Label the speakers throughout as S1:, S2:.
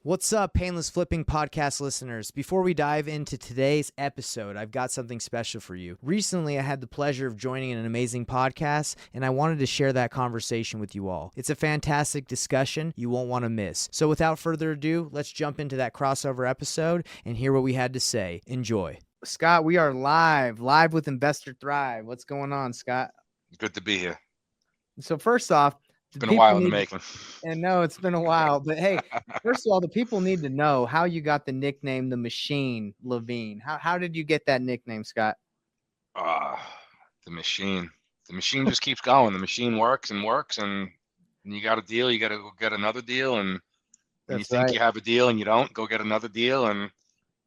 S1: What's up, Painless Flipping podcast listeners? Before we dive into today's episode, I've got something special for you. Recently, I had the pleasure of joining an amazing podcast, and I wanted to share that conversation with you all. It's a fantastic discussion you won't want to miss. So without further ado, let's jump into that crossover episode and hear what we had to say. Enjoy. Scott, we are live with Investor Thrive. What's going on, Scott?
S2: Good to be here.
S1: So first off,
S2: it's been a while in the making.
S1: And no, it's been a while. But hey, first of all, the people need to know how you got the nickname The Machine, Levine. How did you get that nickname, Scott?
S2: The machine. The machine just keeps going. The machine works, and you got a deal, you got to go get another deal. And when you think you have a deal and you don't, go get another deal. And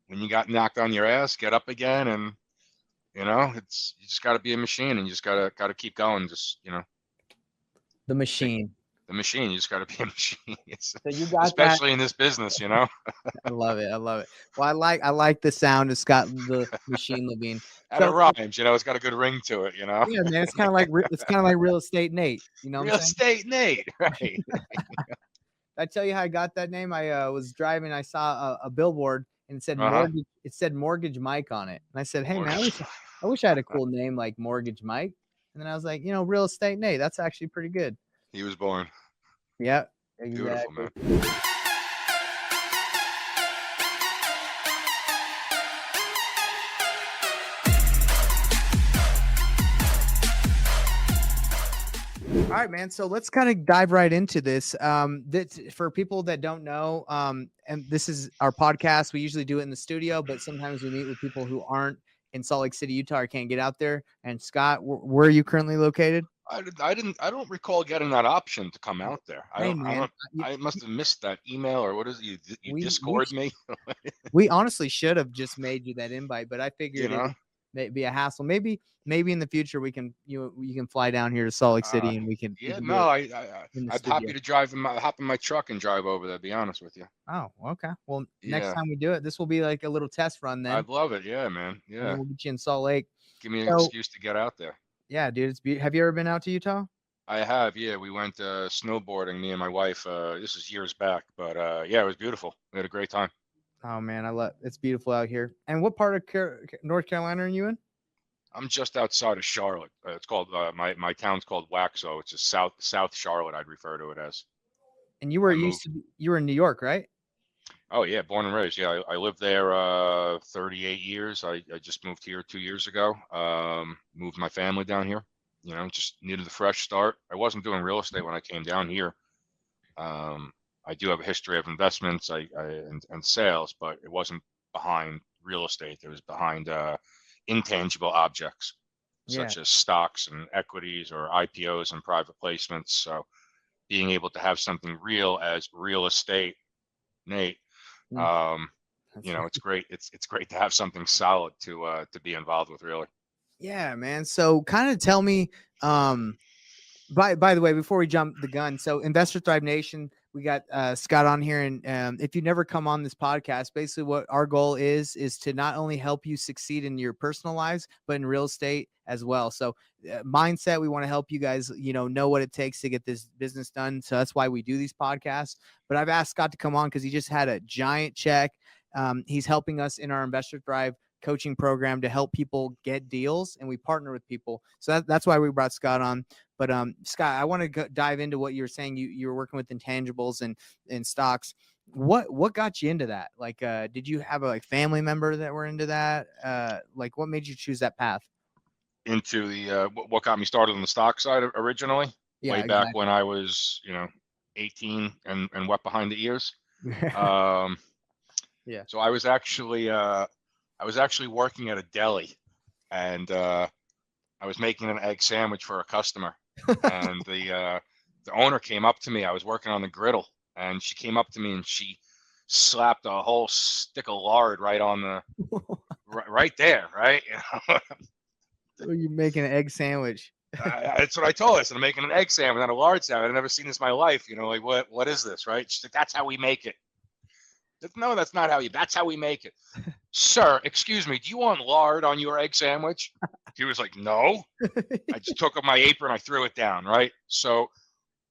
S2: when you got knocked on your ass, get up again. And, you just got to be a machine, and you just got to keep going.
S1: The machine.
S2: The machine. You just got to be a machine.
S1: So you got
S2: especially in this business,
S1: I love it. Well, I like the sound of Scott the Machine Levine.
S2: And it rhymes. It's got a good ring to it.
S1: Yeah, man. It's kind of like Real Estate Nate.
S2: Real Estate Nate, right?
S1: I tell you how I got that name. I was driving. I saw a billboard and it said mortgage. It said Mortgage Mike on it, and I said, "Hey, man, I wish I had a cool name like Mortgage Mike." And then I was like, Real Estate Nate, that's actually pretty good.
S2: He was born.
S1: Yep, exactly.
S2: Beautiful, man.
S1: All right, man. So let's kind of dive right into this. For people that don't know, and this is our podcast. We usually do it in the studio, but sometimes we meet with people who aren't in Salt Lake City, Utah, or can't get out there. And Scott, where are you currently located?
S2: I don't recall getting that option to come out there. I must have missed that email, or what is it? You Discord me?
S1: We honestly should have just made you that invite, but I figured it'd be a hassle. Maybe in the future you can fly down here to Salt Lake City and we can.
S2: Yeah, I'm happy to hop in my truck and drive over there. To be honest with you.
S1: Oh, okay. Well, next time we do it, this will be like a little test run then.
S2: I'd love it. Yeah, man. Yeah.
S1: We'll get you in Salt Lake.
S2: Give me an excuse to get out there.
S1: Yeah, dude. It's beautiful. Have you ever been out to Utah?
S2: I have. Yeah, we went snowboarding, me and my wife. This is years back, but yeah, it was beautiful. We had a great time.
S1: Oh man, it's beautiful out here. And what part of North Carolina are you in?
S2: I'm just outside of Charlotte. It's called my town's called Waxhaw. It's just South Charlotte. I'd refer to it as.
S1: And you were in New York, right?
S2: Oh yeah, born and raised. Yeah, I lived there 38 years. I just moved here 2 years ago. Moved my family down here. Just needed a fresh start. I wasn't doing real estate when I came down here. I do have a history of investments and sales, but it wasn't behind real estate. It was behind intangible objects, such as stocks and equities or IPOs and private placements. So being able to have something real as real estate, Nate, it's great. It's great to have something solid to be involved with, really.
S1: Yeah, man. So kind of tell me, by the way, before we jump the gun, so Investor Thrive Nation, we got Scott on here, and if you never come on this podcast, basically what our goal is to not only help you succeed in your personal lives, but in real estate as well. So mindset, we want to help you guys, know what it takes to get this business done. So that's why we do these podcasts. But I've asked Scott to come on because he just had a giant check. He's helping us in our Investor Thrive coaching program to help people get deals, and we partner with people. So that's why we brought Scott on. But Scott, I want to dive into what you were saying. You were working with intangibles and stocks. What got you into that? Like, did you have a family member that were into that? What made you choose that path?
S2: Into the what got me started on the stock side originally?
S1: Yeah,
S2: way back when I was 18 and wet behind the ears. Yeah. So I was actually working at a deli, and I was making an egg sandwich for a customer, and the owner came up to me. I was working on the griddle, and she came up to me and she slapped a whole stick of lard right on the right there, right?
S1: So you're making an egg sandwich.
S2: That's what I told her. I said, I'm making an egg sandwich, not a lard sandwich. I've never seen this in my life. What is this, right? She's like, that's how we make it. Said, no, that's not that's how we make it. Sir, excuse me, do you want lard on your egg sandwich? He was like, no. I just took up my apron, I threw it down, right? So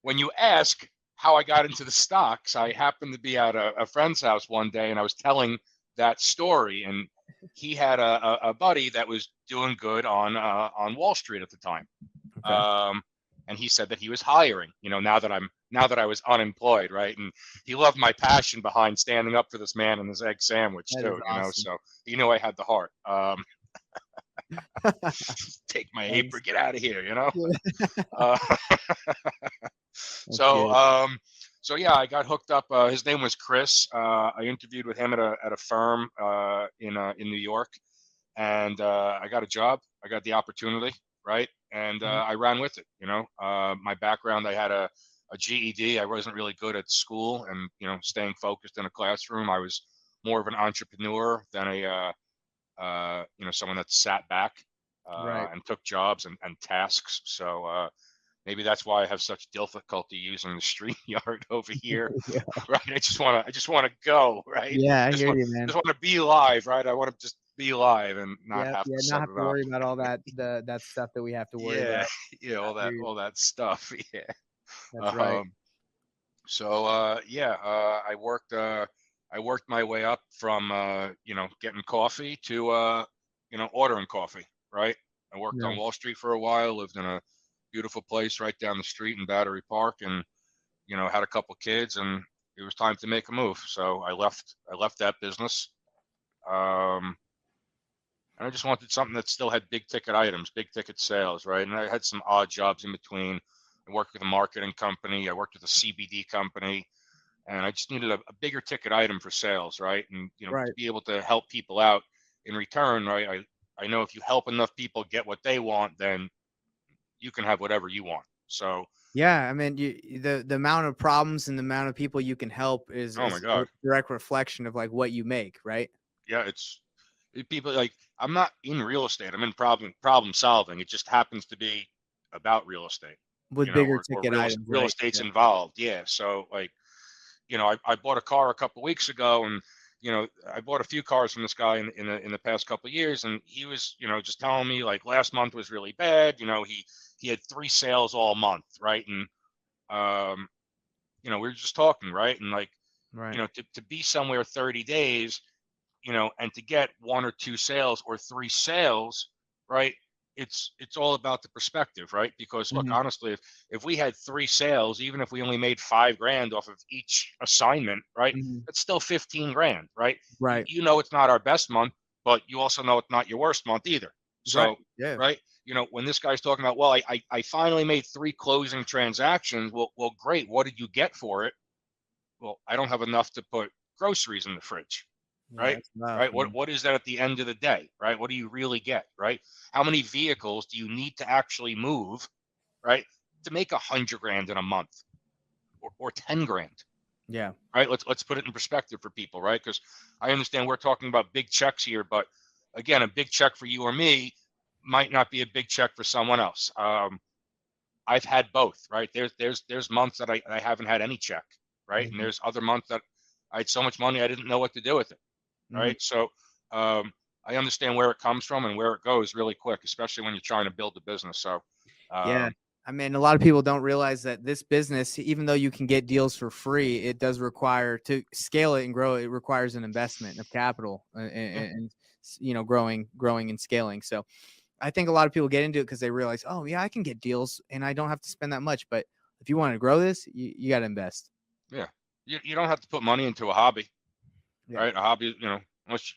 S2: when you ask, how I got into the stocks. I happened to be at a friend's house one day, and I was telling that story, and he had a buddy that was doing good on Wall Street at the time.
S1: Okay.
S2: Um, and he said that he was hiring. Now that I was unemployed, right? And he loved my passion behind standing up for this man and his egg sandwich
S1: That is
S2: too.
S1: awesome.
S2: So he knew I had the heart. Take my apron,
S1: That's,
S2: get out of here.
S1: yeah,
S2: Uh,
S1: that's
S2: so,
S1: good.
S2: um, so yeah, I got hooked up. His name was Chris. I interviewed with him at a firm in New York, and I got a job. I got the opportunity, right? And
S1: Mhm.
S2: I ran with it. My background, I had a GED. I wasn't really good at school, and staying focused in a classroom. I was more of an entrepreneur than someone that sat back
S1: Right.
S2: and took jobs and tasks. So maybe that's why I have such difficulty using the street yard over here,
S1: Yeah.
S2: right? I just want to go, right?
S1: Yeah, I
S2: I just
S1: hear
S2: want
S1: you, man.
S2: just want to be live, right? I want to just be live and not
S1: Yeah,
S2: have
S1: yeah,
S2: to
S1: not
S2: set
S1: have
S2: it
S1: to
S2: up.
S1: worry about all that stuff that we have to worry
S2: Yeah,
S1: about.
S2: all
S1: I hear
S2: that
S1: you.
S2: all that stuff. Yeah.
S1: That's right.
S2: Um, so yeah, I worked my way up from getting coffee to ordering coffee, right? I worked
S1: Yeah.
S2: on Wall Street for a while, lived in a beautiful place right down the street in Battery Park, and had a couple kids, and it was time to make a move. So I left that business. Um, and I just wanted something that still had big ticket items, big ticket sales, right? And I had some odd jobs in between. I worked with a marketing company. I worked with a CBD company, and I just needed a bigger ticket item for sales, right? And to
S1: Right.
S2: be able to help people out in return, right? I know if you help enough people get what they want, then you can have whatever you want. So,
S1: Yeah, I mean, the amount of problems and the amount of people you can help is
S2: oh my
S1: is a
S2: God,
S1: direct reflection of like what you make, right?
S2: yeah, people like I'm not in real estate. I'm in problem solving. It just happens to be about real estate,
S1: With bigger
S2: or
S1: ticket items,
S2: real
S1: right?
S2: estate's
S1: Yeah.
S2: involved. Yeah. So like, I bought a car a couple weeks ago, and I bought a few cars from this guy in the past couple of years, and he was just telling me like last month was really bad. He had 3 sales all month, right? And um, we were just talking, right? And like,
S1: Right.
S2: to be somewhere 30 days, and to get 1 or 2 sales or 3 sales, right? It's all about the perspective, right? Because look,
S1: Mhm.
S2: honestly, if we had 3 sales, even if we only made 5 grand off of each assignment, right?
S1: Mhm.
S2: That's still 15 grand, right? You,
S1: Right.
S2: you know it's not our best month, but you also know it's not your worst month either.
S1: Right.
S2: So,
S1: Yeah.
S2: right, when this guy's talking about, well, I finally made 3 closing transactions. Well, great. What did you get for it? Well, I don't have enough to put groceries in the fridge,
S1: Yeah,
S2: right?
S1: that's rough,
S2: Right. What
S1: man.
S2: what is that at the end of the day, right? What do you really get, right? How many vehicles do you need to actually move, right, to make 100 grand in a month, or 10 grand,
S1: Yeah.
S2: right? Let's put it in perspective for people, right? Because I understand we're talking about big checks here, but again, a big check for you or me might not be a big check for someone else. I've had both, right? There's months that I haven't had any check, right? And
S1: Mhm.
S2: there's other months that I had so much money I didn't know what to do with it,
S1: Mhm.
S2: right? So um, I understand where it comes from and where it goes really quick, especially when you're trying to build a business. So
S1: Yeah.
S2: um,
S1: I mean, a lot of people don't realize that this business, even though you can get deals for free, it does require to scale it and grow it. It requires an investment of capital
S2: yeah,
S1: and growing and scaling. So I think a lot of people get into it because they realize, oh yeah, I can get deals and I don't have to spend that much. But if you want to grow this, you got to invest.
S2: yeah, you don't have to put money into a hobby,
S1: Yeah.
S2: right? A hobby, unless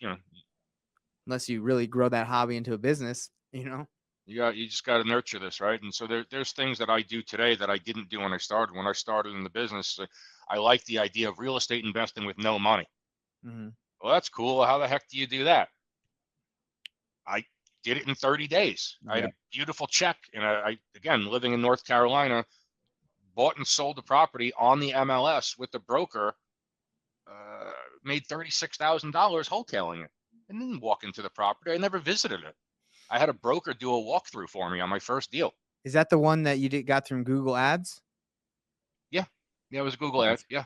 S1: Unless you really grow that hobby into a business, you know?
S2: you just got to nurture this, right? And so there's things that I do today that I didn't do when I started. When I started in the business, I like the idea of real estate investing with no money.
S1: Hmm.
S2: Well, that's cool. How the heck do you do that? I did it in 30 days. I had
S1: Yeah.
S2: a beautiful check, and again, living in North Carolina, bought and sold the property on the MLS with the broker. Uh, Made $36,000 wholesaling it, and didn't walk into the property. I never visited it. I had a broker do a walkthrough for me on my first deal.
S1: Is that the one that you got from Google Ads?
S2: Yeah, yeah, it was a Google ad.
S1: Nice.
S2: Yeah,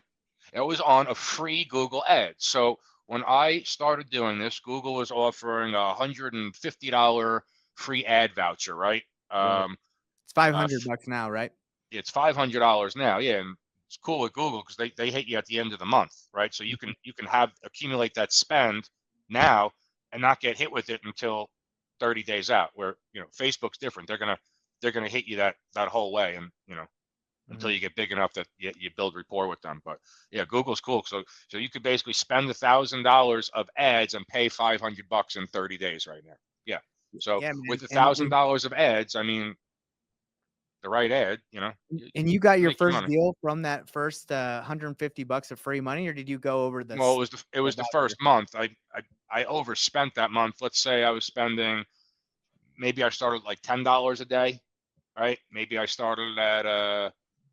S2: it was on a free Google ad. So when I started doing this, Google was offering $150 free ad voucher, right?
S1: Right.
S2: Um,
S1: It's 500
S2: f-
S1: bucks now, right?
S2: it's $500 now. Yeah, and it's cool with Google because they hit you at the end of the month, right? So you can have accumulate that spend now and not get hit with it until 30 days out. Where Facebook's different. They're gonna hit you that whole way, and until
S1: Mhm.
S2: you get big enough that you build rapport with them. But yeah, Google's cool. So you could basically spend $1,000 of ads and pay $500 in 30 days right now. Yeah. So
S1: Yeah, man.
S2: with $1,000 of ads, I mean, the right ad,
S1: And you got your
S2: make your
S1: first
S2: money.
S1: deal from that first $150 of free money, or did you go over
S2: Well,
S1: this
S2: it was the
S1: voucher?
S2: first month. I overspent that month. Let's say I was spending, maybe I started like $10 a day, right? Maybe I started at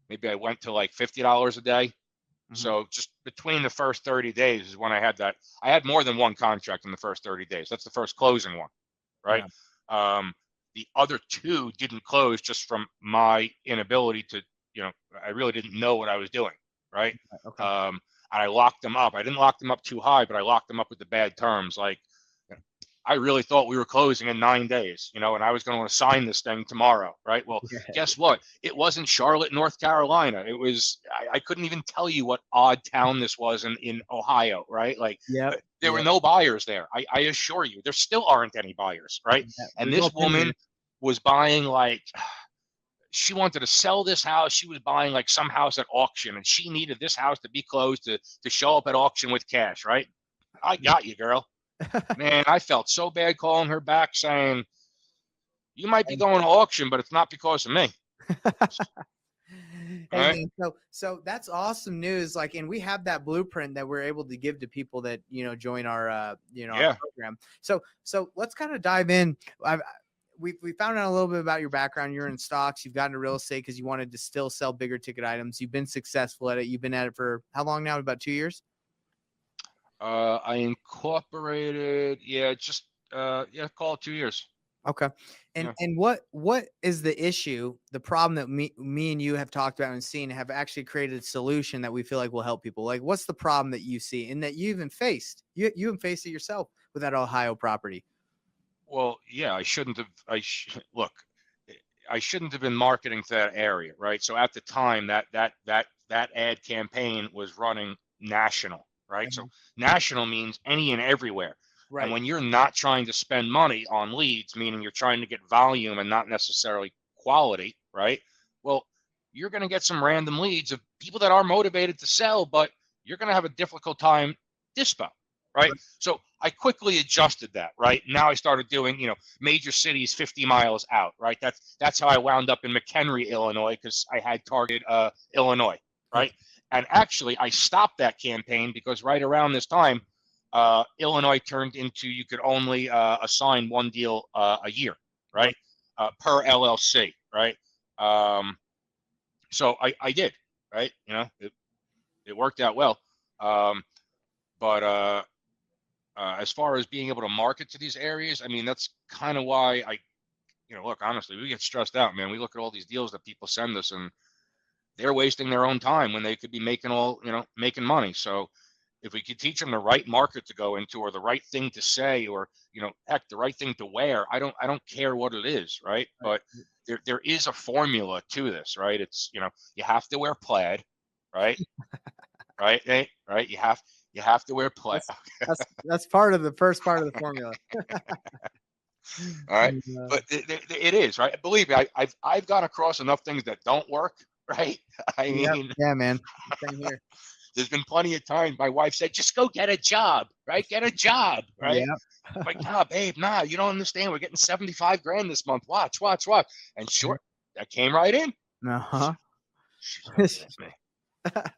S2: maybe I went to like $50 a day.
S1: Mhm.
S2: So just between the first 30 days is when I had that. I had more than one contract in the first 30 days. That's the first closing one, right?
S1: Yeah.
S2: Um, the other two didn't close just from my inability to, I really didn't know what I was doing, right?
S1: Okay.
S2: Um, and I locked them up. I didn't lock them up too high, but I locked them up with the bad terms. Like, I really thought we were closing in 9 days, and I was going to sign this thing tomorrow, right? Well,
S1: Yeah.
S2: guess what? It wasn't Charlotte, North Carolina. It was, I couldn't even tell you what odd town this was in Ohio, right? Like,
S1: Yep.
S2: there were
S1: Yep.
S2: no buyers there. I assure you, there still aren't any buyers, right?
S1: Yeah.
S2: And
S1: We've all
S2: this
S1: been there.
S2: woman was buying like, she wanted to sell this house. She was buying like some house at auction, and she needed this house to be closed to show up at auction with cash, right? I got you, girl. Man, I felt so bad calling her back saying, you might be going to auction, but it's not because of me. All
S1: Hey
S2: right.
S1: man, so that's awesome news. Like, and we have that blueprint that we're able to give to people that join our our
S2: Yeah.
S1: program. So let's kind of dive in. We found out a little bit about your background. You're in stocks. You've gotten into real estate because you wanted to still sell bigger ticket items. You've been successful at it. You've been at it for how long now? About 2 years.
S2: I incorporated, yeah, just yeah, call it 2 years.
S1: Okay. And
S2: Yeah.
S1: and what is the issue, the problem that me and you have talked about and seen, have actually created a solution that we feel like will help people? Like, what's the problem that you see and that you even faced? You even faced it yourself with that Ohio property.
S2: Well, yeah, I shouldn't have. Look, I shouldn't have been marketing to that area, right? So at the time, that ad campaign was running national, right? So
S1: Mhm.
S2: national means any and everywhere. And
S1: Right.
S2: when you're not trying to spend money on leads, meaning you're trying to get volume and not necessarily quality, right? Well, you're going to get some random leads of people that are motivated to sell, but you're going to have a difficult time dispo, right?
S1: Right.
S2: So I quickly adjusted that, right? Now I started doing, major cities 50 miles out, right? That's how I wound up in McHenry, Illinois, because I had targeted Illinois, right?
S1: Okay.
S2: And actually, I stopped that campaign because right around this time, Illinois turned into you could only assign one deal a year,
S1: Right.
S2: right? Per LLC, right? Um, so I did, right? It worked out well. Um, but as far as being able to market to these areas, I mean, that's kind of why look, honestly, we get stressed out, man. We look at all these deals that people send us, and they're wasting their own time when they could be making money. So if we could teach them the right market to go into, or the right thing to say, or heck, the right thing to wear, I don't care what it is, right?
S1: Right.
S2: But there is a formula to this, right? It's you have to wear plaid, right? Right, right. You have to wear plaid.
S1: That's part of the first part of the formula.
S2: All right,
S1: Uh,
S2: but it is right. Believe me, I've gone across enough things that don't work. Right. I
S1: yep.
S2: mean,
S1: Yeah, man. Same here.
S2: there's been plenty of times my wife said, "Just go get a job, right? Get a job, right?"
S1: Yeah.
S2: I'm like, nah, babe, nah, you don't understand. We're getting 75 grand this month. Watch, watch, watch. And short, that came right in.
S1: Uh-huh.
S2: She's looking at me.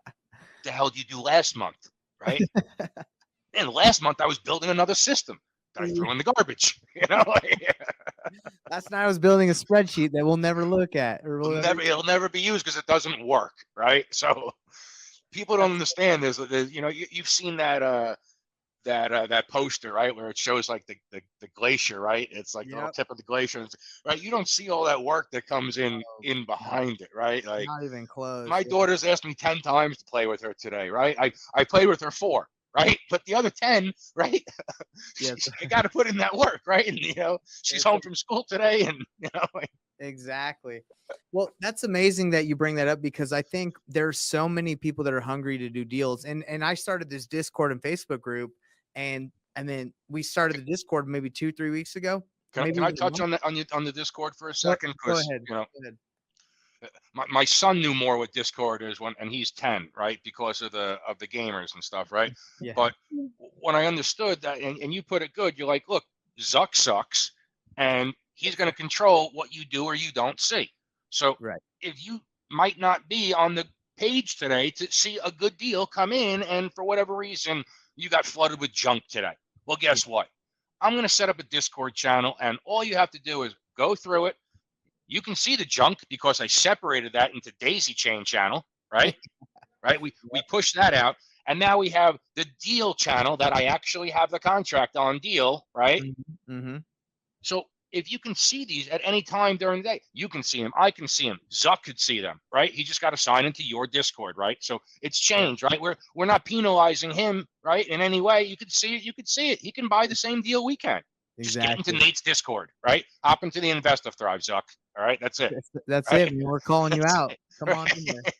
S2: The hell did you do last month, right? And last month I was building another system that I threw in the garbage.
S1: Last night I was building a spreadsheet that we'll never look at, or we'll never.
S2: It'll never be used because it doesn't work, right? So people don't understand. There's you've seen that poster, right, where it shows like the glacier, right? It's like the little
S1: Yep.
S2: tip of the glacier, right? You don't see all that work that comes
S1: Oh,
S2: in behind it, right? Like
S1: not even close.
S2: my
S1: Yeah.
S2: daughter's asked me 10 times to play with her today, right? I played with her 4, right? But the other 10, right?
S1: Yeah.
S2: You got to put in that work, right? And she's
S1: It's a,
S2: home from school today, and
S1: Exactly. Well, that's amazing that you bring that up because I think there's so many people that are hungry to do deals. And I started this Discord and Facebook group, and then we started the Discord maybe 2, 3 weeks ago, maybe
S2: Can I
S1: even a
S2: touch
S1: month.
S2: on the Discord for a
S1: Go,
S2: second?
S1: go
S2: Because
S1: ahead. Go ahead.
S2: my son knew more what Discord is and he's 10, right? Because of the gamers and stuff, right?
S1: Yeah.
S2: But when I understood that, and you put it good, you're like, look, Zuck sucks, and he's going to control what you do or you don't see. So
S1: Right.
S2: if you might not be on the page today to see a good deal come in, and for whatever reason you got flooded with junk today, well,
S1: Yeah.
S2: guess what? I'm going to set up a Discord channel, and all you have to do is go through it. You can see the junk because I separated that into daisy chain channel, right? Right. We pushed that out, and now we have the deal channel that I actually have the contract on deal, right?
S1: Mm-hmm.
S2: So if you can see these at any time during the day, you can see them. I can see them. Zuck could see them, right? He just got to sign into your Discord, right? So it's
S1: Yeah.
S2: changed, right? We're not penalizing him, right? In any way. You could see it. You could see it. He can buy the same deal we can. Just get into
S1: Exactly.
S2: Nate's Discord, right? Hop into the Investor Thrive, Zuck. All right, that's it.
S1: That's
S2: Right?
S1: it, man. We're calling you
S2: That's
S1: out.
S2: it.
S1: Come on in there.
S2: Right?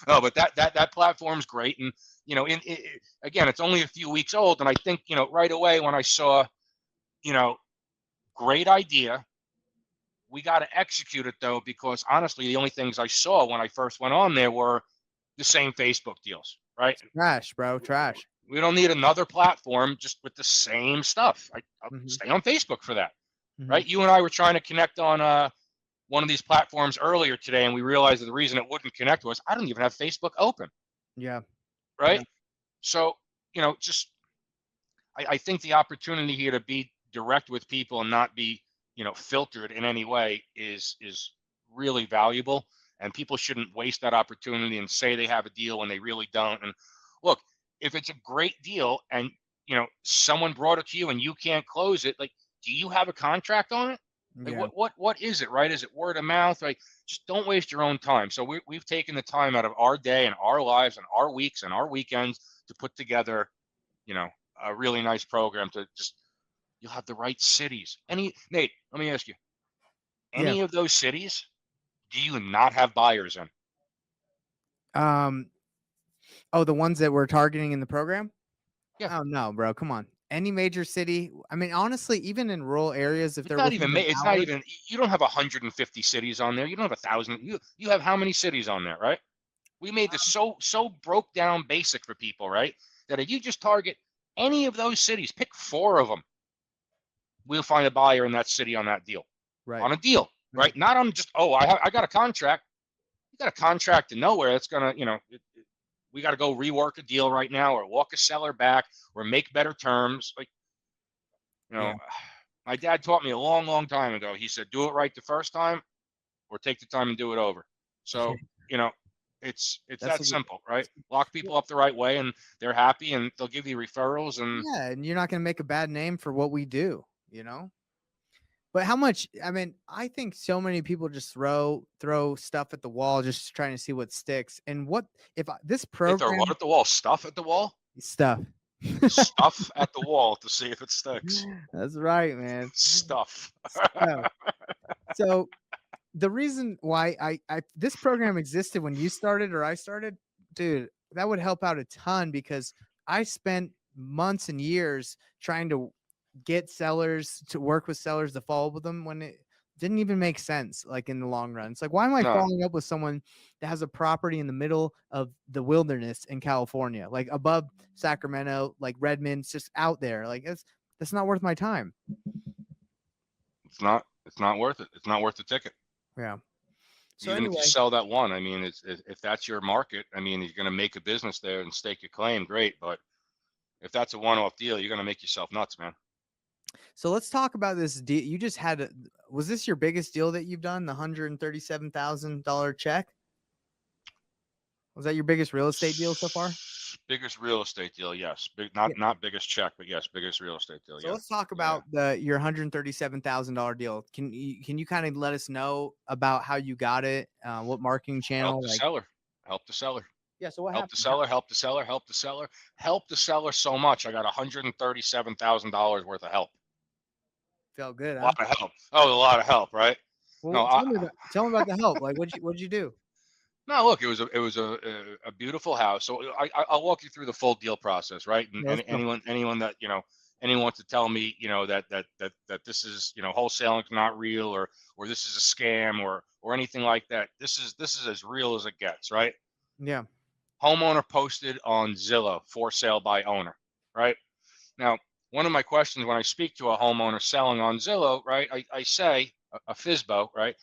S2: No, but that platform's great, and again, it's only a few weeks old, and I think right away when I saw, you know, great idea, we got to execute it though, because honestly, the only things I saw when I first went on there were the same Facebook deals, right?
S1: Trash, bro. Trash.
S2: We don't need another platform just with the same stuff. I'll
S1: Mm-hmm.
S2: stay on Facebook for that,
S1: Mm-hmm.
S2: right? You and I were trying to connect on one of these platforms earlier today, and we realized that the reason it wouldn't connect was I don't even have Facebook open,
S1: Yeah. Yeah.
S2: right? So, just I think the opportunity here to be direct with people and not be, filtered in any way is really valuable. And people shouldn't waste that opportunity and say they have a deal when they really don't. And look, if it's a great deal and someone brought it to you and you can't close it, like, do you have a contract on it? Like,
S1: Yeah.
S2: what is it, right? Is it word of mouth? Like, just don't waste your own time. So we've taken the time out of our day and our lives and our weeks and our weekends to put together, you know, a really nice program to just, you'll have the right cities. Nate, let me ask you,
S1: Yeah.
S2: any of those cities, do you not have buyers in?
S1: Um. Oh, the ones that we're targeting in the program?
S2: Yeah.
S1: Oh no, bro. Come on. Any major city. I mean, honestly, even in rural areas, if
S2: It's
S1: they're
S2: not
S1: within
S2: even,
S1: an
S2: it's not
S1: hour.
S2: even, you don't have 150 cities on there. You don't have 1,000. You have how many cities on there, right? We made this so broke down basic for people, right? That if you just target any of those cities, pick 4 of them, we'll find a buyer in that city on that deal,
S1: Right.
S2: on a deal,
S1: Right.
S2: right? Not on just, oh, I got a contract. You got a contract to nowhere. That's gonna, we got to go rework a deal right now, or walk a seller back, or make better terms. Like, you
S1: Yeah.
S2: know, my dad taught me a long, long time ago. He said, do it right the first time, or take the time and do it over. So, you know, it's
S1: That's
S2: that
S1: a good.
S2: simple, right? Lock people up the right way, and they're happy, and they'll give you referrals, and
S1: Yeah, and you're not going to make a bad name for what we do, you know? But how much, I mean, I think so many people just throw stuff at the wall just trying to see what sticks. And what if this
S2: they throw what
S1: program
S2: at the wall? Stuff at the wall?
S1: stuff.
S2: Stuff at the wall to see if it sticks.
S1: That's right, man.
S2: Stuff.
S1: Stuff. So the reason why I this program existed when you started or I started, dude, that would help out a ton because I spent months and years trying to get sellers to work with sellers to follow up with them when it didn't even make sense, like in the long run. It's like, why am I
S2: No,
S1: following up with someone that has a property in the middle of the wilderness in California, like above Sacramento, like Redmond, it's just out there. Like that's not worth my time.
S2: it's not. It's not worth it. It's not worth the ticket.
S1: Yeah. So
S2: Even if you
S1: anyway,
S2: sell that one, I mean, if that's your market, I mean, you're going to make a business there and stake your claim, great. But if that's a one-off deal, you're going to make yourself nuts, man.
S1: so let's talk about this deal. You just had was this your biggest deal that you've done? The $137,000 check? Was that your biggest real estate deal so far?
S2: Biggest real estate deal, yes. Big,
S1: Yeah.
S2: not biggest check, but yes, biggest real estate deal.
S1: So
S2: Yeah,
S1: let's talk
S2: yeah.
S1: about your $137,000 deal. Can you kind of let us know about how you got it? What marketing
S2: Help
S1: channel?
S2: the
S1: Like,
S2: seller. Help the seller.
S1: yeah. So what
S2: Help the
S1: happened?
S2: seller. Help the seller. Help the seller. Help the seller so much. I got $137,000 worth of help.
S1: Felt good,
S2: A
S1: huh?
S2: lot of help. Oh, a lot of help, right?
S1: Well,
S2: No,
S1: tell me about the help. Like, what'd you do?
S2: no. Look, it was a beautiful house. So I'll walk you through the full deal process, right?
S1: Yeah,
S2: And
S1: let's go.
S2: anyone that anyone wants to tell me that this is wholesaling is not real or this is a scam or anything like that. This is as real as it gets, right?
S1: Yeah.
S2: Homeowner posted on Zillow for sale by owner, right? Now, one of my questions when I speak to a homeowner selling on Zillow, right, I say a FISBO, right?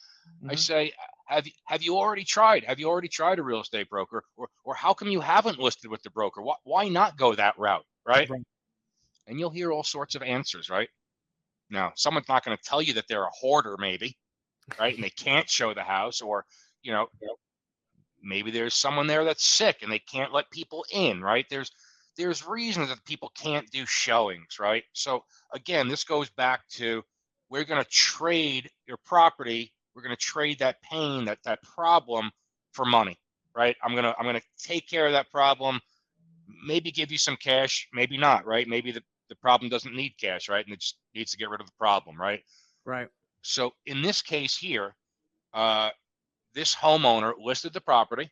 S2: I
S1: Hmm.
S2: say, have you already tried? Have you already tried a real estate broker, or how come you haven't listed with the broker? Why not go that route, right?
S1: Right.
S2: And you'll hear all sorts of answers, right? Now, someone's not going to tell you that they're a hoarder, maybe, right, and they can't show the house, or you know, maybe there's someone there that's sick and they can't let people in, right? There's reasons that people can't do showings, right? So again, this goes back to we're going to trade your property, we're going to trade that pain, that problem for money, right? I'm going to take care of that problem, maybe give you some cash, maybe not, right? Maybe the problem doesn't need cash, right? And it just needs to get rid of the problem, right?
S1: Right.
S2: So in this case here, uh, this homeowner listed the property,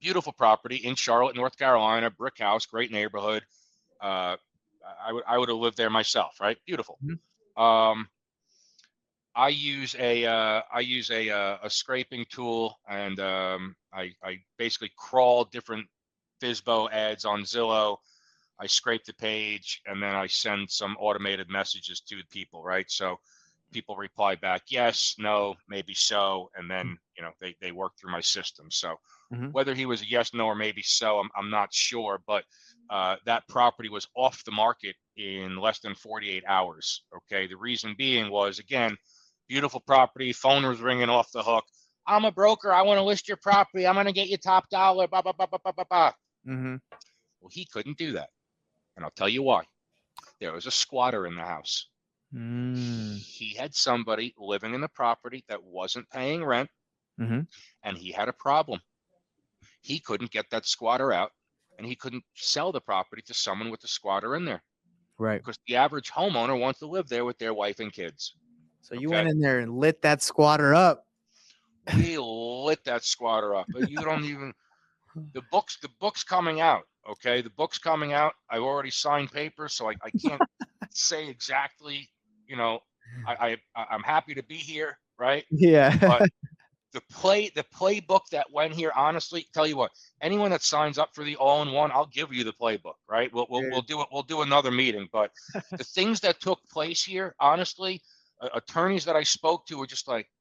S2: beautiful property in Charlotte, North Carolina, brick house, great neighborhood. Uh, I would have lived there myself, right? Beautiful.
S1: Mhm.
S2: Um, I use a scraping tool, and I basically crawl different FISBO ads on Zillow. I scrape the page, and then I send some automated messages to the people, right? So people reply back, yes, no, maybe so, and then they work through my system. So
S1: Mhm.
S2: whether he was a yes, no, or maybe so, I'm not sure, but that property was off the market in less than 48 hours. Okay, the reason being was, again, beautiful property, phone was ringing off the hook. I'm a broker. I want to list your property. I'm going to get you top dollar. Blah blah blah blah blah blah blah.
S1: Mhm.
S2: Well, he couldn't do that, and I'll tell you why. There was a squatter in the house.
S1: Mm.
S2: He had somebody living in the property that wasn't paying rent,
S1: Mhm.
S2: and he had a problem. He couldn't get that squatter out, and he couldn't sell the property to someone with the squatter in there
S1: Right.
S2: because the average homeowner wants to live there with their wife and kids.
S1: So you
S2: Okay,
S1: went in there and lit that squatter up.
S2: we lit that squatter up. You don't even the book's coming out. Okay, the book's coming out. I've already signed papers, so I can't say exactly. You know, I'm happy to be here, right?
S1: Yeah.
S2: But the playbook that went here, honestly, tell you what, anyone that signs up for the all-in-one, I'll give you the playbook, right? We'll
S1: Dude.
S2: do it. We'll do another meeting. But the things that took place here, honestly, attorneys that I spoke to were just like,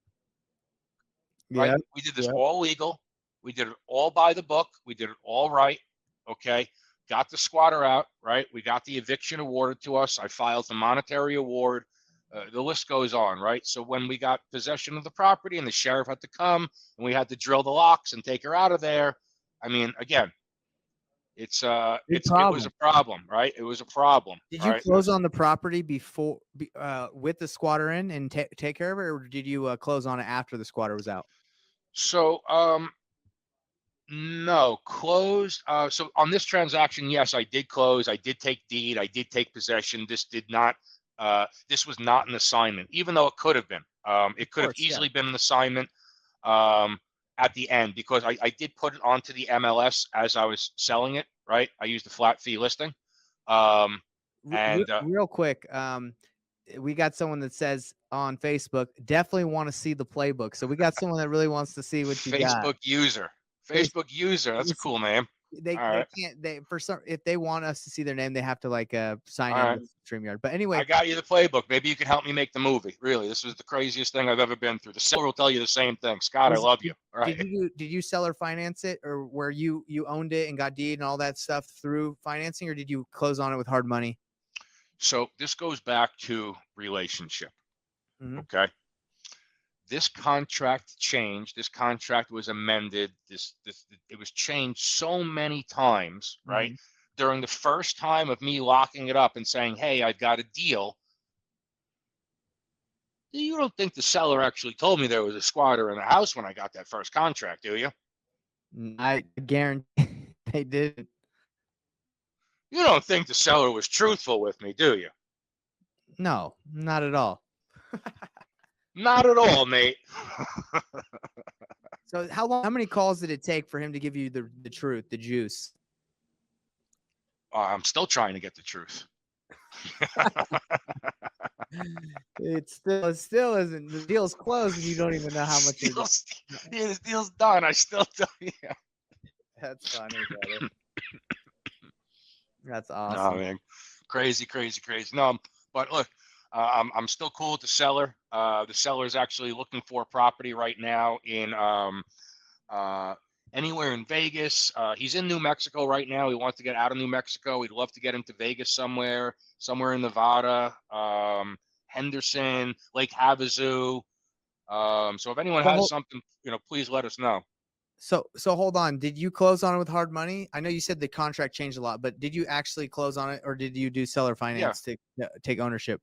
S2: right,
S1: Yeah.
S2: we did this
S1: Yeah.
S2: all legal, we did it all by the book, we did it all right. Okay, got the squatter out, right? We got the eviction awarded to us. I filed the monetary award. The list goes on, right? So when we got possession of the property and the sheriff had to come and we had to drill the locks and take her out of there, I mean, again,
S1: Big
S2: it was
S1: problem.
S2: a problem, right? It was a problem,
S1: Did you
S2: right?
S1: close on the property with the squatter in and take care of it, or did you close on it after the squatter was out?
S2: So no, closed. So on this transaction, yes, I did close. I did take deed. I did take possession. This did not. This was not an assignment, even though it could have been. It
S1: Of
S2: could have
S1: course, yeah.
S2: easily been an assignment um, at the end because I did put it onto the MLS as I was selling it. Right, I used a flat fee listing, um, and
S1: Real quick, we got someone that says on Facebook, definitely want to see the playbook. So we got someone that really wants to see what you got.
S2: Facebook user.
S1: Face-
S2: Facebook user. That's a
S1: listen,
S2: cool name. All
S1: they
S2: right,
S1: can't they for some if they want us to see their name, they have to like sign
S2: all
S1: in
S2: right.
S1: with StreamYard. But
S2: I
S1: anyway,
S2: got you the playbook. Maybe you can help me make the movie. Really, this was the craziest thing I've ever been through. The seller will tell you the same thing. Scott, I
S1: was
S2: love you. All right.
S1: did you sell or finance it, or where you owned it and got deed and all that stuff through financing, or did you close on it with hard money?
S2: So this goes back to relationship.
S1: Hmm.
S2: Okay. This contract changed. This contract was amended. This it was changed so many times, right?
S1: Hmm.
S2: During the first time of me locking it up and saying, "Hey, I've got a deal." You don't think the seller actually told me there was a squatter in the house when I got that first contract, do you?
S1: I guarantee they didn't.
S2: You don't think the seller was truthful with me, do you?
S1: No, not at all.
S2: Not at all, Nate.
S1: So how many calls did it take for him to give you the truth, the juice?
S2: I'm still trying to get the truth.
S1: It still isn't. The deal's closed, and you don't even know how much.
S2: His deal's done. I still don't. Yeah.
S1: That's funny, brother. That's
S2: No,
S1: awesome.
S2: man, crazy, crazy, crazy. No, but look, I'm still cool with the seller. The seller is actually looking for a property right now in uh, anywhere in Vegas. He's in New Mexico right now. He wants to get out of New Mexico. He'd love to get into Vegas somewhere in Nevada, Henderson, Lake Havasu. So if anyone has
S1: So,
S2: something, please let us know.
S1: so hold on. Did you close on it with hard money? I know you said the contract changed a lot, but did you actually close on it, or did you do seller
S2: Yeah.
S1: finance to take ownership?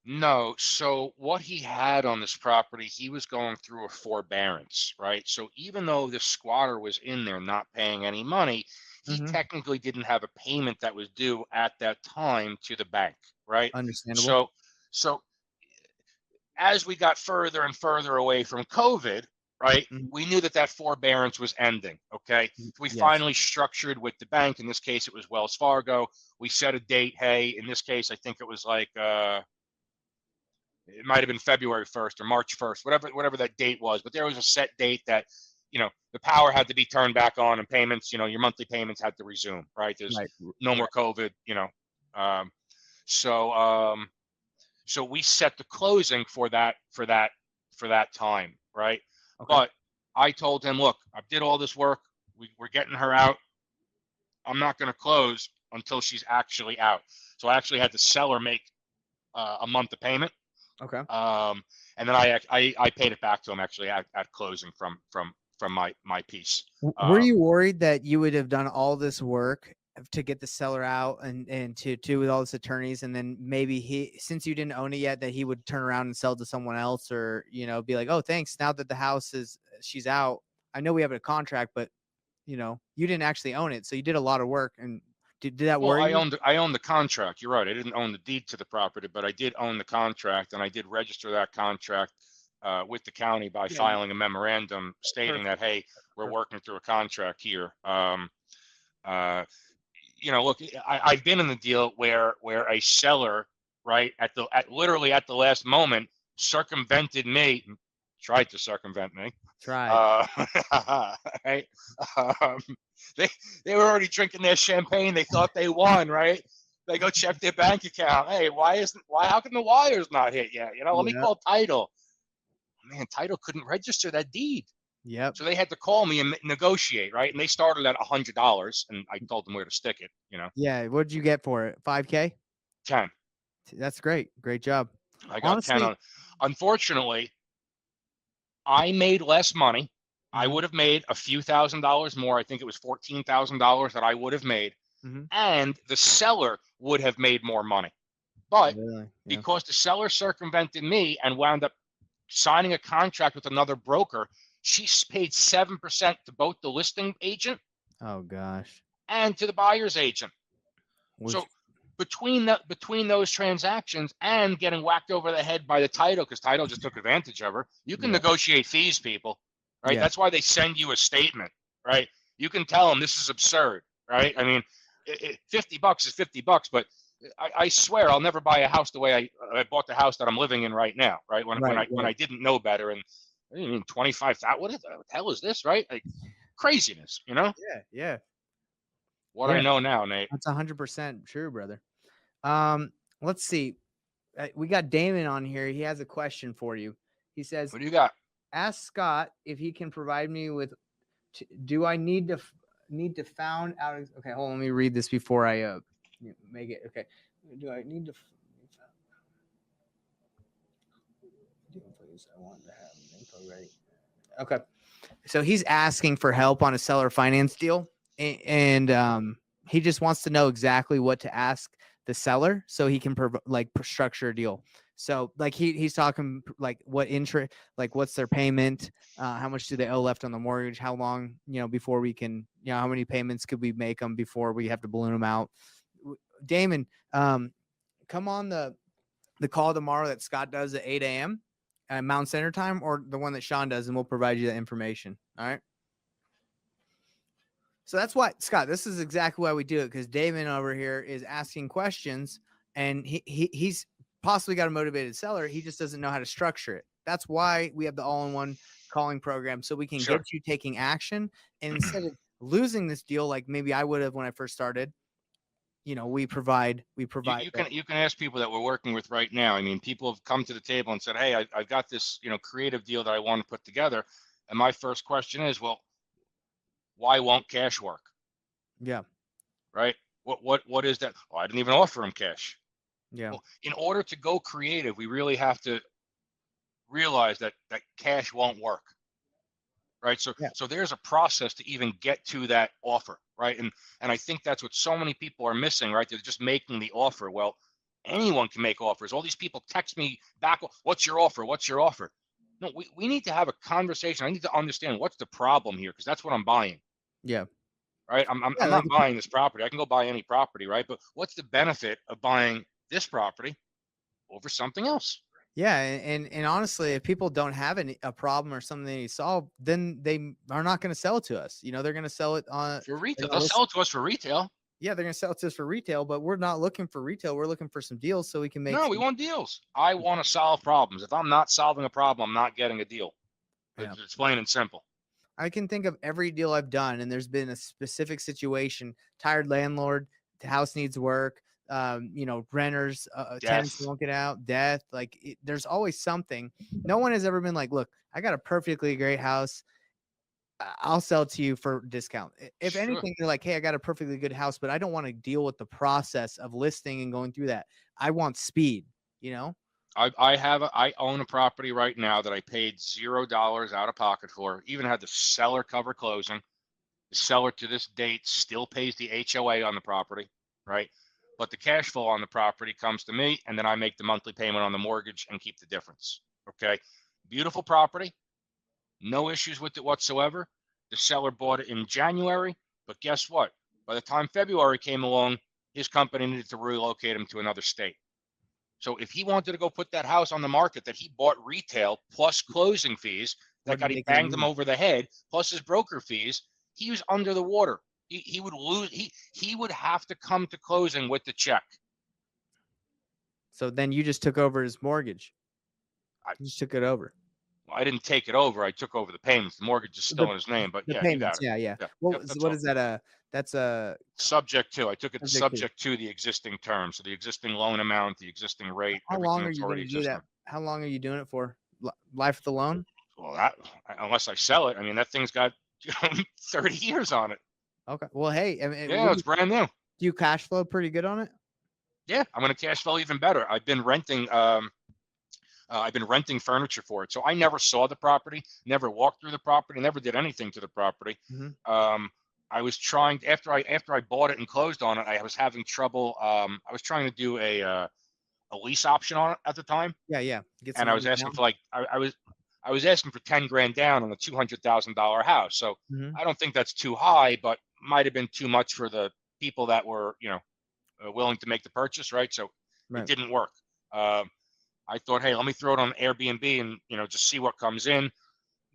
S2: No. So what he had on this property, he was going through a forbearance, right? So even though the squatter was in there not paying any money, he
S1: Mm-hmm.
S2: technically didn't have a payment that was due at that time to the bank, right?
S1: Understandable.
S2: So as we got further and further away from COVID, right,
S1: Mhm.
S2: we knew that that forbearance was ending. Okay. So we
S1: Yes.
S2: finally structured with the bank. In this case, it was Wells Fargo. We set a date. Hey, in this case, I think it was like, it might have been February 1st or March 1st, whatever that date was. But there was a set date that, the power had to be turned back on and payments, your monthly payments had to resume, right? There's
S1: Right.
S2: no
S1: Right.
S2: more COVID, Um, so so we set the closing for that time, right?
S1: Okay.
S2: But I told him, look, I did all this work. We're getting her out. I'm not going to close until she's actually out. So I actually had the seller make a month of payment.
S1: Okay.
S2: And then I paid it back to him actually at closing from my piece.
S1: Were you
S2: Um,
S1: worried that you would have done all this work to get the seller out and to with all this attorneys, and then maybe since you didn't own it yet, that he would turn around and sell to someone else, or be like, oh, thanks, now that the house she's out, I know we have a contract, but you didn't actually own it, so you did a lot of work. And did that
S2: well,
S1: worry
S2: I
S1: you?
S2: owned the contract. You're right. I didn't own the deed to the property, but I did own the contract, and I did register that contract with the county by
S1: Yeah.
S2: filing a memorandum stating that,
S1: Perfect.
S2: hey, we're
S1: Perfect.
S2: working through a contract here. Uh, look, I've been in the deal where a seller, right, literally at the last moment, circumvented me, tried to circumvent me.
S1: Tried.
S2: Uh, right? Um, they they were already drinking their champagne. They thought they won, right? They go check their bank account. Hey, how can the wires not hit yet? Let me
S1: Yep.
S2: call title. Man, title couldn't register that deed.
S1: Yep.
S2: So they had to call me and negotiate, right? And they started at $100, and I told them where to stick it.
S1: Yeah. What did you get for it? 5K.
S2: 10.
S1: That's great. Great job.
S2: I got 10
S1: Honestly.
S2: on. Unfortunately, I made less money. I
S1: Mhm.
S2: would have made a few $1,000s more. I think it was $14,000 that I would have made,
S1: Mhm.
S2: and the seller would have made more money. But
S1: Really? Yeah.
S2: because the seller circumvented me and wound up signing a contract with another broker, she paid 7% to both the listing agent
S1: Oh gosh.
S2: and to the buyer's agent.
S1: Was
S2: So between those transactions and getting whacked over the head by the title because title just took advantage of her, you can
S1: Yeah.
S2: negotiate fees, people, right?
S1: Yeah.
S2: That's why they send you a statement, right? You can tell them this is absurd, right? I mean, $50 is $50, but I swear I'll never buy a house the way I bought the house that I'm living in right now, right? When when
S1: Right.
S2: I when
S1: Right.
S2: I didn't know better, and I mean 25,000. What the hell is this, right? Like craziness,
S1: Yeah. Yeah.
S2: what I
S1: Yeah.
S2: know now, Nate.
S1: That's 100% true, brother. Let's see. We got Damon on here. He has a question for you. He says,
S2: What do you got?
S1: "Ask Scott if he can provide me with. Do I need to found out? Okay, hold on. Let me read this before I make it. Okay. Do I need to? Please, I want to have info ready. Okay. So he's asking for help on a seller finance deal, and he just wants to know exactly what to ask the seller so he can structure a deal. So like he's talking like what interest, like what's their payment, how much do they owe left on the mortgage, how long before we can, how many payments could we make them before we have to balloon them out. Damon, come on the call tomorrow that Scott does at 8 a.m. Mountain Standard Time, or the one that Sean does, and we'll provide you that information. All right. So that's why, Scott, this is exactly why we do it, because Damon over here is asking questions, and he's possibly got a motivated seller. He just doesn't know how to structure it. That's why we have the all-in-one calling program, so we can
S2: Sure.
S1: get you taking action. And instead of losing this deal like maybe I would have when I first started, we provide
S2: You can ask people that we're working with right now. I mean, people have come to the table and said, "Hey, I've got this creative deal that I want to put together," and my first question is, "Well, why won't cash work?"
S1: Yeah.
S2: Right? What is that? Well, I didn't even offer him cash.
S1: Yeah.
S2: Well, in order to go creative, we really have to realize that cash won't work. Right? So there's a process to even get to that offer, right? And I think that's what so many people are missing, right? They're just making the offer. Well, anyone can make offers. All these people text me back, "What's your offer? What's your offer?" No, we need to have a conversation. I need to understand what's the problem here, because that's what I'm buying.
S1: Yeah.
S2: Right? I'm
S1: Like,
S2: not buying this property. I can go buy any property, right? But what's the benefit of buying this property over something else?
S1: yeah, and honestly, if people don't have a problem or something they need to solve, then they are not going to sell it to us. They're going to sell it on
S2: for retail. They'll sell it to us for retail.
S1: Yeah, they're going to sell it to us for retail, but we're not looking for retail. We're looking for some deals so we can make.
S2: No, we want deals. I want to solve problems. If I'm not solving a problem, I'm not getting a deal.
S1: Yeah.
S2: It's plain and simple.
S1: I can think of every deal I've done, and there's been a specific situation: tired landlord, the house needs work. Renters, tenants won't get out, death. There's always something. No one has ever been like, "Look, I got a perfectly great house. I'll sell it to you for discount." If
S2: Sure.
S1: anything, they're like, "Hey, I got a perfectly good house, but I don't want to deal with the process of listing and going through that. I want speed."
S2: I own a property right now that I paid $0 out of pocket for. Even had the seller cover closing. The seller to this date still pays the HOA on the property, right? But the cash flow on the property comes to me, and then I make the monthly payment on the mortgage and keep the difference. Okay. Beautiful property. No issues with it whatsoever. The seller bought it in January, but guess what? By the time February came along, his company needed to relocate him to another state. So if he wanted to go put that house on the market that he bought retail plus closing fees, that got he banged him over the head, plus his broker fees, he was under the water. He would lose. He would have to come to closing with the check.
S1: So then you just took over his mortgage. You just took it over.
S2: I didn't take it over. I took over the payments. The mortgage is still in his name, but yeah,
S1: payments,
S2: you got it.
S1: Yeah. What is that? That's a
S2: subject to. I took it subject to the existing terms, so the existing loan amount, the existing rate.
S1: How long are you going to do that? How long are you doing it for? Life of the loan?
S2: Well, unless I sell it, I mean that thing's got 30 years on it.
S1: Okay. Well, hey,
S2: yeah, it's brand new.
S1: Do you cash flow pretty good on it?
S2: Yeah, I'm going to cash flow even better. I've been renting furniture for it. So I never saw the property, never walked through the property, never did anything to the property.
S1: Mm-hmm.
S2: I was trying after I bought it and closed on it. I was having trouble. I was trying to do a lease option on it at the time.
S1: Yeah.
S2: And I was asking for I was asking for 10 grand down on a $200,000 house. So I don't think that's too high, but might have been too much for the people that were willing to make the purchase, right? So it didn't work. I thought, hey, let me throw it on Airbnb and just see what comes in.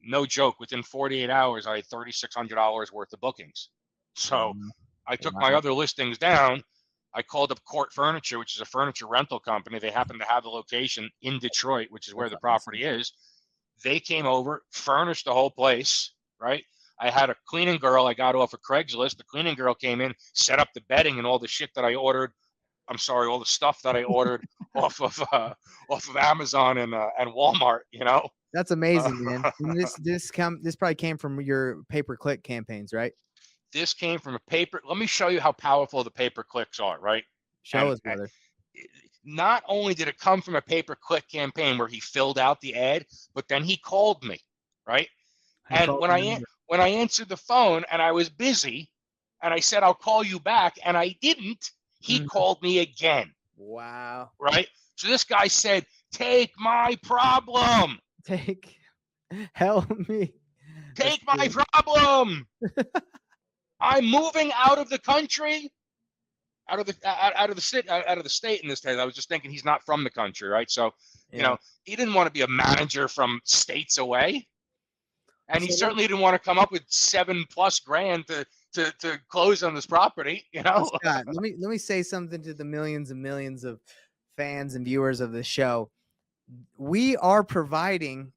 S2: No joke, within 48 hours, I had $3,600 worth of bookings. So I took my other listings down. I called up Court Furniture, which is a furniture rental company. They happen to have a location in Detroit, which is where the property is. They came over, furnished the whole place, right? I had a cleaning girl I got off of Craigslist. The cleaning girl came in, set up the bedding and all the shit that I ordered. I'm sorry, all the stuff that I ordered off of Amazon and Walmart.
S1: That's amazing, man. This probably came from your pay-per-click campaigns, right?
S2: This came from a paper. Let me show you how powerful the pay-per-clicks are, right?
S1: Show us, brother.
S2: Not only did it come from a pay-per-click campaign where he filled out the ad, but then he called me, right? And when I answered the phone and I was busy, and I said I'll call you back, and I didn't. He called me again.
S1: Wow.
S2: Right? So this guy said, "Take my problem.
S1: Help me.
S2: Take my problem. I'm moving out of the country. out of the city, out of the state in this case. I was just thinking he's not from the country, right? So, you
S1: Yeah.
S2: know, he didn't want to be a manager from states away, and he
S1: So let,
S2: certainly didn't want to come up with 7+ grand to close on this property. You know,
S1: Scott, let me say something to the millions and millions of fans and viewers of the show. We are providing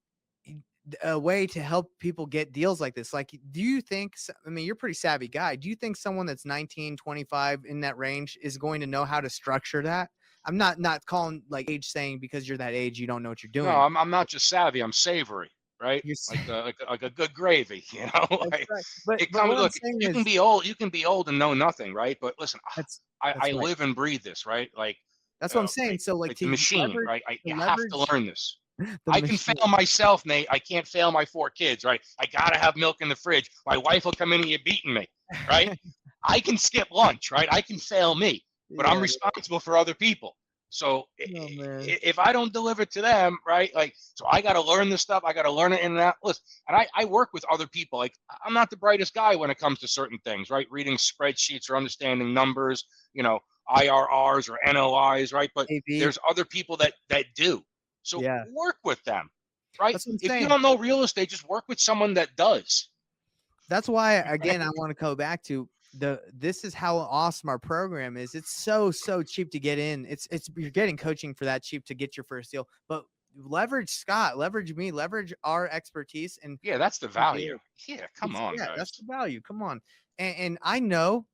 S1: a way to help people get deals like this. Like, do you think, I mean, you're a pretty savvy guy. Do you think someone that's 19, 25 in that range is going to know how to structure that? I'm not calling like age saying because you're that age, you don't know what you're
S2: no,
S1: doing.
S2: I'm not just savvy. I'm savory, right?
S1: You're
S2: Like a good gravy. You know,
S1: that's
S2: like
S1: right. But
S2: it
S1: but
S2: comes.
S1: what I'm
S2: Look,
S1: saying
S2: you can
S1: is
S2: be old. You can be old and know nothing, right? But listen,
S1: that's
S2: I
S1: that's right.
S2: live and breathe this, right?
S1: That's what I'm saying. So like
S2: Like the
S1: to
S2: machine, right?
S1: to
S2: You have to
S1: leverage
S2: learn this.
S1: the
S2: I can
S1: machine.
S2: fail myself, Nate. I can't fail my 4 kids, right? I gotta have milk in the fridge. My wife will come in and you're beating me, right? I can skip lunch, right? I can fail me, but I'm
S1: Yeah.
S2: responsible for other people. So
S1: Oh man.
S2: if I don't deliver to them, right, like, so I got to learn this stuff. I got to learn it in and out. Listen, and I work with other people. Like, I'm not the brightest guy when it comes to certain things, right? Reading spreadsheets or understanding numbers, you know, IRRs or NOIs, right? But
S1: AB.
S2: there's other people that do. So
S1: Yeah.
S2: work with them, right?
S1: That's what I'm
S2: If you
S1: saying.
S2: don't know real estate, just work with someone that does.
S1: That's why again I want to go back to this is how awesome our program is. It's so cheap to get in. It's you're getting coaching for that cheap to get your first deal. But leverage Scott, leverage me, leverage our expertise and
S2: Yeah, that's the value. Yeah, come on,
S1: yeah, that's
S2: guys.
S1: the value. Come on. And I know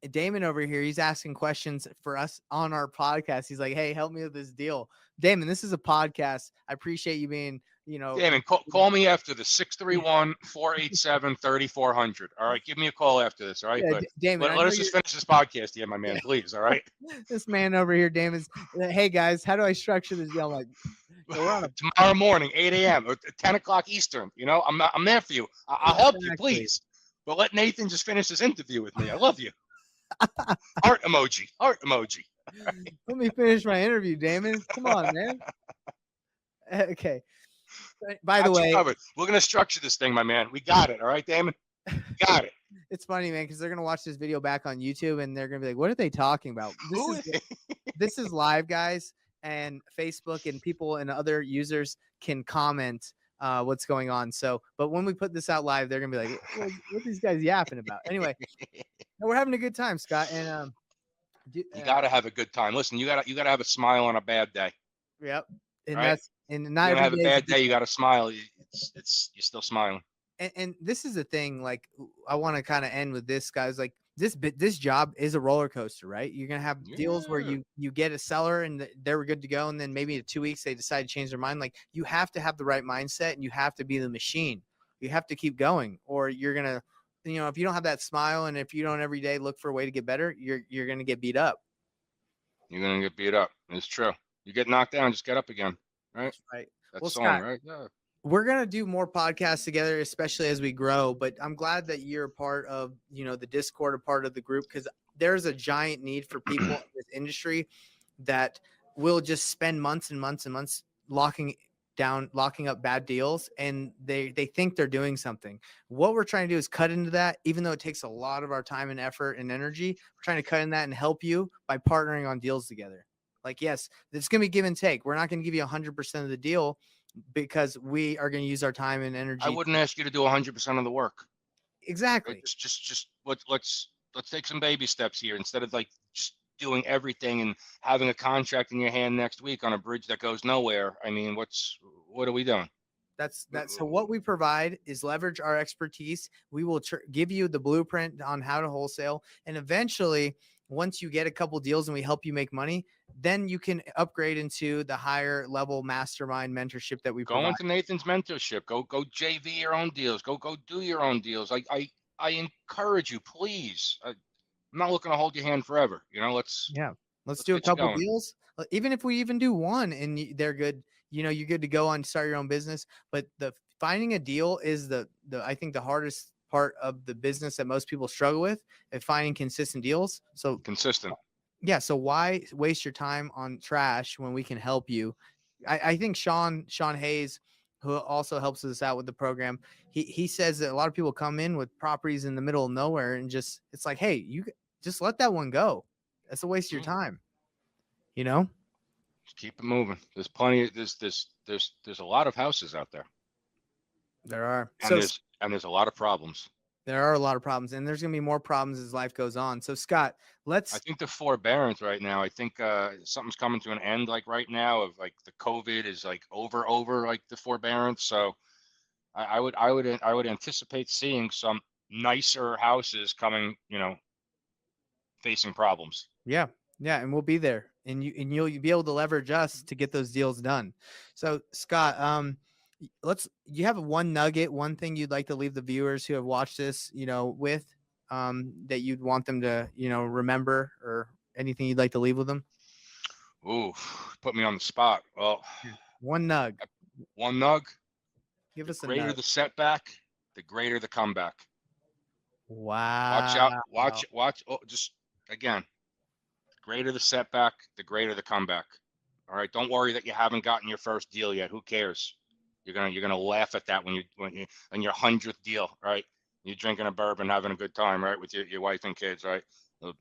S1: Damon over here, he's asking questions for us on our podcast. He's like, "Hey, help me with this deal." Damon, this is a podcast. I appreciate you being,
S2: Damon, call me after the 631-487-3400. All right, give me a call after this. All right,
S1: yeah,
S2: but
S1: Damon, I
S2: let
S1: know
S2: us
S1: you're
S2: just finish this podcast here, my man, please. All right.
S1: this man over here, Damon's. Hey guys, how do I structure this deal? I'm like, yeah, we're on a
S2: Tomorrow morning, 8 a.m. or 10 o'clock Eastern. You know, I'm there for you. I'll help you,
S1: exactly.
S2: please. But let Nathan just finish this interview with me. I love you. Heart emoji. Heart emoji.
S1: Let me finish my interview, Damon. Come on, man. Okay. By the
S2: Got you
S1: way,
S2: covered. We're gonna structure this thing, my man. We got it. All right, Damon. Got it.
S1: it's funny, man, because they're gonna watch this video back on YouTube and they're gonna be like, "What are they talking about?"
S2: Who?
S1: This is live, guys, and Facebook and people and other users can comment what's going on. So, but when we put this out live, they're gonna be like, "What are these guys yapping about?" Anyway, we're having a good time, Scott, and
S2: You gotta have a good time. Listen, you gotta have a smile on a bad day.
S1: yep, and
S2: Right?
S1: that's and
S2: You're
S1: not
S2: gonna
S1: every
S2: have a
S1: day is a
S2: bad
S1: good
S2: day. You
S1: day.
S2: gotta smile. You're still smiling.
S1: And this is the thing, like I want to kind of end with this, guys. Like this job is a roller coaster, right? You're gonna have deals where
S2: Yeah.
S1: you get a seller and they were good to go, and then maybe in 2 weeks they decide to change their mind. Like you have to have the right mindset, and you have to be the machine. You have to keep going, or you're gonna, if you don't have that smile, and if you don't every day look for a way to get better, you're gonna get beat up.
S2: You're gonna get beat up. It's true. You get knocked down, just get up again. Right?
S1: That's right.
S2: That
S1: Well,
S2: song,
S1: Scott,
S2: right? Yeah.
S1: we're gonna do more podcasts together, especially as we grow. But I'm glad that you're a part of, the Discord, a part of the group, because there's a giant need for people in this industry that will just spend months and months and months locking up bad deals, and they think they're doing something. What we're trying to do is cut into that, even though it takes a lot of our time and effort and energy. We're trying to cut in that and help you by partnering on deals together. Like, yes, it's going to be give and take. We're not going to give you 100% of the deal because we are going to use our time and
S2: I
S1: energy.
S2: wouldn't ask you to do 100% of the work. Right?
S1: Exactly.
S2: Just let's take some baby steps here instead of like just doing everything and having a contract in your hand next week on a bridge that goes nowhere. I mean, what are we doing?
S1: That's so what we provide is leverage our expertise. We will give you the blueprint on how to wholesale, and eventually, once you get a couple deals and we help you make money, then you can upgrade into the higher level mastermind mentorship that we
S2: Go
S1: provide.
S2: into Nathan's mentorship. Go JV your own deals. Go do your own deals. I encourage you, please. I'm not looking to hold your hand forever.
S1: Yeah. Let's
S2: Let's
S1: do a
S2: get you
S1: couple
S2: going.
S1: deals. Even if we even do one and they're good, you're good to go on start your own business. But the finding a deal is the I think the hardest part of the business that most people struggle with, and finding consistent deals. So
S2: Consistent.
S1: yeah, so why waste your time on trash when we can help you? I think Sean Hayes, who also helps us out with the program, he says that a lot of people come in with properties in the middle of nowhere and just it's like, hey, you just let that one go. That's a waste of your
S2: Mm.
S1: time. You know,
S2: Just keep it moving. There's plenty. There's a lot of houses out there,
S1: there are.
S2: and
S1: So
S2: there's a lot of problems.
S1: there are a lot of problems, and there's gonna be more problems as life goes on. So Scott,
S2: I
S1: let's
S2: think the forbearance right now. I think something's coming to an end. Like right now, of like the COVID is like over like the forbearance. So I would anticipate seeing some nicer houses coming. Facing problems.
S1: yeah, yeah, and we'll be there, and you'll be able to leverage us to get those deals done. So Scott, you have one nugget, one thing you'd like to leave the viewers who have watched this, with, that you'd want them to, remember, or anything you'd like to leave with them.
S2: Ooh, put me on the spot. Well,
S1: Yeah. One nug.
S2: one nug.
S1: Give
S2: The
S1: us a
S2: greater
S1: nug.
S2: the setback, the greater the comeback. Watch out.
S1: Wow.
S2: Watch. Oh, just again, greater the setback, the greater the comeback. All right. Don't worry that you haven't gotten your first deal yet. Who cares? You're gonna laugh at that when your 100th deal, right? You're drinking a bourbon, having a good time, right, with your wife and kids, right?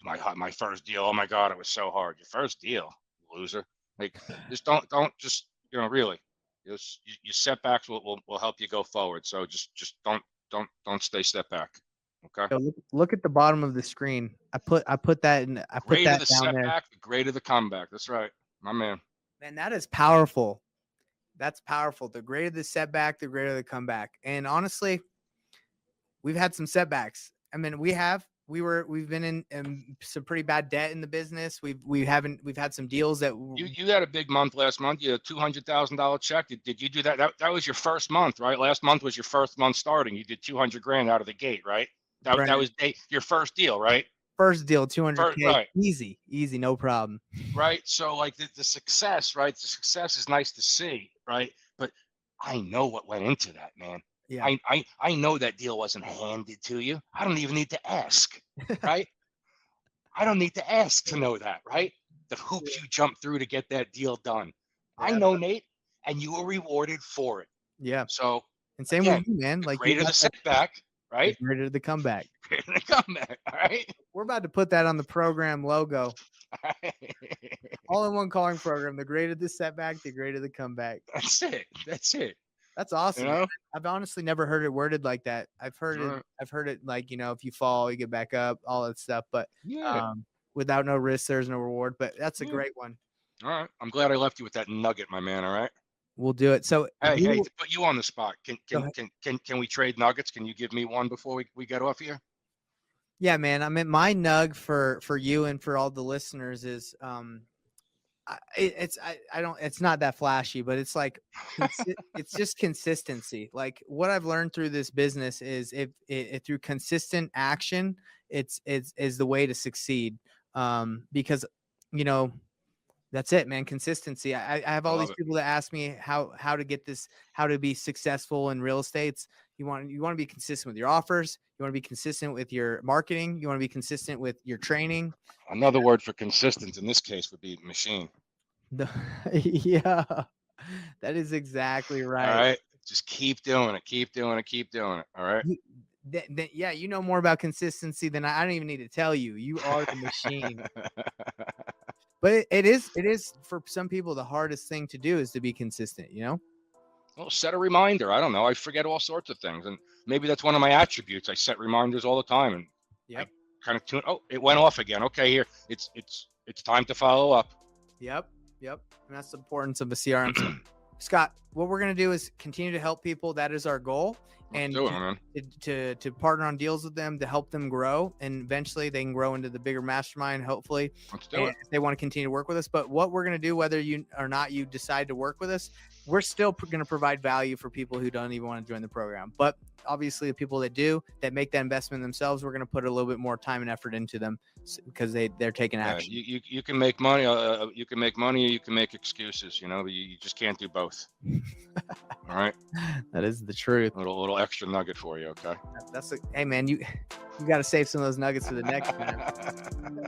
S2: My first deal. Oh my God, it was so hard. Your first deal, loser. Like, just don't just really. Your setbacks will help you go forward. So just don't stay step back. Okay.
S1: Yo, look at the bottom of the screen. I put that in. I put
S2: Greater
S1: that
S2: the
S1: down there.
S2: setback, the greater the comeback. That's right, my man.
S1: Man, that is powerful. That's powerful. The greater the setback, the greater the comeback. And honestly, we've had some setbacks. I mean, we've been in some pretty bad debt in the business. We've had some deals that
S2: You had a big month last month. You had a $200,000 check. Did you do that? That was your first month, right? Last month was your first month starting. You did 200 grand out of the gate, right? That
S1: right,
S2: was your first deal, right?
S1: first deal,
S2: First,
S1: 200K,
S2: right,
S1: easy, no problem.
S2: right. So like the success, right? The success is nice to see, right? But I know what went into that, man.
S1: Yeah.
S2: I know that deal wasn't handed to you. I don't even need to ask, right? I don't need to ask to know that, right? The hoops you jumped through to get that deal done. I
S1: Yeah.
S2: know, Nate, and you were rewarded for it.
S1: Yeah.
S2: So
S1: And same
S2: again,
S1: with you, man.
S2: the
S1: Like you
S2: greater
S1: got
S2: the
S1: that,
S2: setback,
S1: the
S2: right?
S1: greater the comeback.
S2: Greater the comeback, all right?
S1: We're about to put that on the program logo.
S2: All right.
S1: All in one calling program. The greater the setback, the greater the comeback.
S2: That's it. That's it.
S1: That's
S2: You
S1: awesome.
S2: know?
S1: I've honestly never heard it worded like that. I've heard it like, if you fall, you get back up, all that stuff. But
S2: Yeah.
S1: without no risk, there's no reward. But that's a
S2: Yeah.
S1: great one.
S2: All right. I'm glad I left you with that nugget, my man. All right.
S1: We'll do it. So
S2: Hey, to put you on the spot,
S1: Go
S2: can
S1: ahead.
S2: can we trade nuggets? Can you give me one before we get off here?
S1: Yeah, man. I mean, my nug for you and for all the listeners is it's not that flashy, but it's like it's just consistency. Like what I've learned through this business is if through consistent action, it's the way to succeed. Because that's it, man. Consistency. I have
S2: I
S1: all
S2: love
S1: these
S2: it.
S1: people that ask me how to get this, how to be successful in real estate. You want to be consistent with your offers. You want to be consistent with your marketing. You want to be consistent with your training.
S2: Another word for consistent in this case would be machine.
S1: Yeah, that is exactly
S2: All
S1: right.
S2: right. Just keep doing it. Keep doing it. Keep doing it. All right.
S1: Yeah, you know more about consistency than I don't even need to tell you. You are the machine. But it is for some people the hardest thing to do is to be consistent.
S2: Well, set a reminder. I don't know. I forget all sorts of things, and maybe that's one of my attributes. I set reminders all the time, and
S1: Yep.
S2: I kind of tune. Oh, it went off again. Okay, here it's time to follow up.
S1: Yep. And that's the importance of a CRM. So, Scott, what we're gonna do is continue to help people. That is our goal.
S2: Let's do it, man.
S1: To partner on deals with them to help them grow, and eventually they can grow into the bigger mastermind, hopefully.
S2: Let's do it.
S1: If they want to continue to work with us. But what we're going to do, whether you or not you decide to work with us, we're still going to provide value for people who don't even want to join the program. But obviously the people that do, that make that investment themselves, we're going to put a little bit more time and effort into them because they're taking action.
S2: You can make money. You can make money, or you can make excuses. You just can't do both. All right.
S1: That is the truth.
S2: Little extra nugget for you. Okay.
S1: Hey man, you got to save some of those nuggets for the next one.